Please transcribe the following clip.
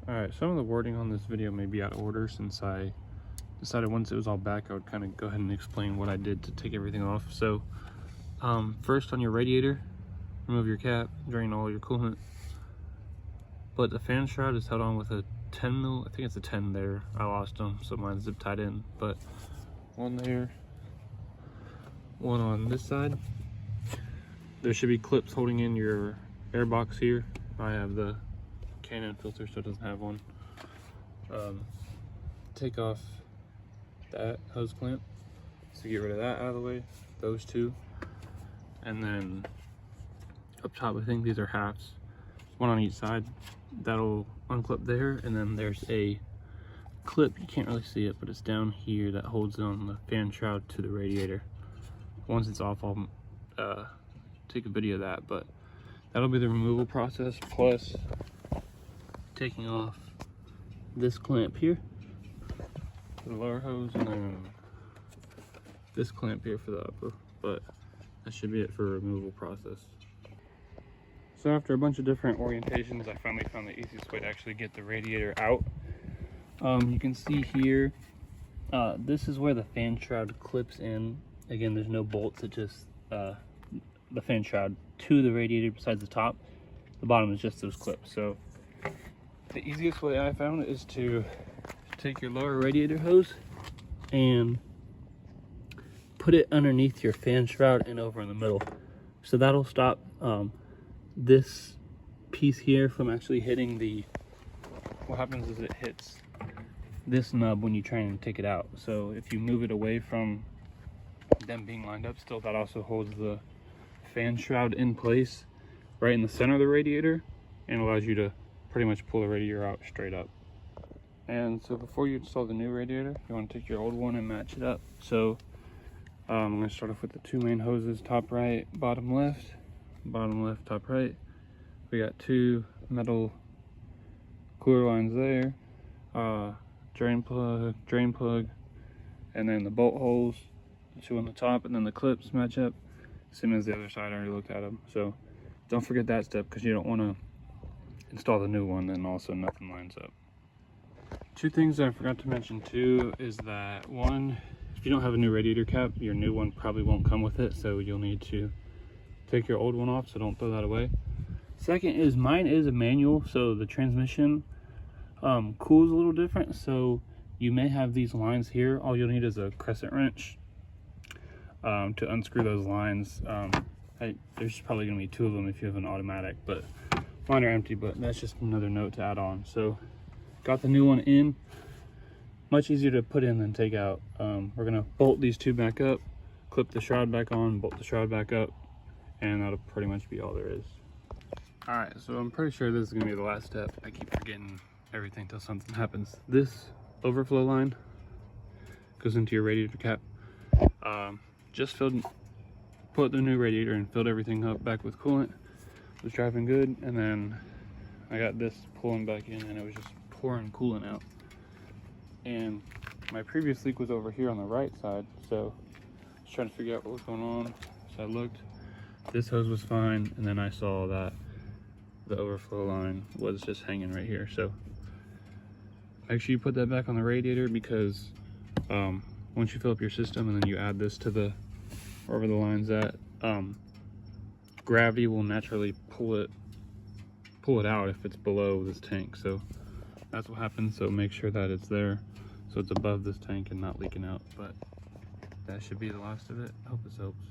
Alright, some of the wording on this video may be out of order since I decided once it was all back I would kind of go ahead and explain what I did to take everything off. So first, on your radiator, remove your cap, drain all your coolant, but the fan shroud is held on with a 10 mil, I think it's a 10 there. I lost them, so mine's zip tied in, but one there, one on this side. There should be clips holding in your air box here. I have the Canon filter, so it doesn't have one. Take off that hose clamp, so get rid of that out of the way, those two. And then up top, I think these are halves, one on each side. That'll unclip there, and then there's a clip, you can't really see it, but it's down here that holds on the fan shroud to the radiator. Once it's off, I'll take a video of that, but that'll be the removal process, plus taking off this clamp here for the lower hose, and then this clamp here for the upper. But that should be it for removal process. So after a bunch of different orientations, I finally found the easiest way to actually get the radiator out. You can see here, this is where the fan shroud clips in. Again, there's no bolts, it just the fan shroud to the radiator besides the top. The bottom is just those clips. So the easiest way I found is to take your lower radiator hose and put it underneath your fan shroud and over in the middle. So that'll stop this piece here from actually hitting the, what happens is it hits this nub when you try and take it out. So if you move it away from them being lined up still, that also holds the fan shroud in place right in the center of the radiator and allows you to pretty much pull the radiator out straight up. And so before you install the new radiator, you want to take your old one and match it up. So I'm going to start off with the two main hoses, top right, bottom left, top right. We got two metal cooler lines there, drain plug, and then the bolt holes, the two on the top, and then the clips match up, same as the other side. I already looked at them. So don't forget that step, because you don't want to install the new one then also nothing lines up. Two things that I forgot to mention too is that, one, if you don't have a new radiator cap, your new one probably won't come with it, so you'll need to take your old one off, so don't throw that away. Second is, mine is a manual, so the transmission cools a little different, so you may have these lines here. All you'll need is a crescent wrench to unscrew those lines. There's probably going to be two of them if you have an automatic, but mine are empty. But that's just another note to add on. So got the new one in, much easier to put in than take out. We're going to bolt these two back up, clip the shroud back on, bolt the shroud back up, and that'll pretty much be all there is. All right, so I'm pretty sure this is going to be the last step. I keep forgetting everything until something happens. This overflow line goes into your radiator cap. Just put the new radiator and filled everything up back with coolant. It was driving good, and then I got this pulling back in, and it was just pouring coolant out. And my previous leak was over here on the right side, so I was trying to figure out what was going on. So I looked, this hose was fine, and then I saw that the overflow line was just hanging right here. So make sure you put that back on the radiator, because once you fill up your system and then you add this to the wherever the line's at, gravity will naturally pull it out if it's below this tank. So that's what happens. So make sure that it's there, so it's above this tank and not leaking out. But that should be the last of it. I hope this helps.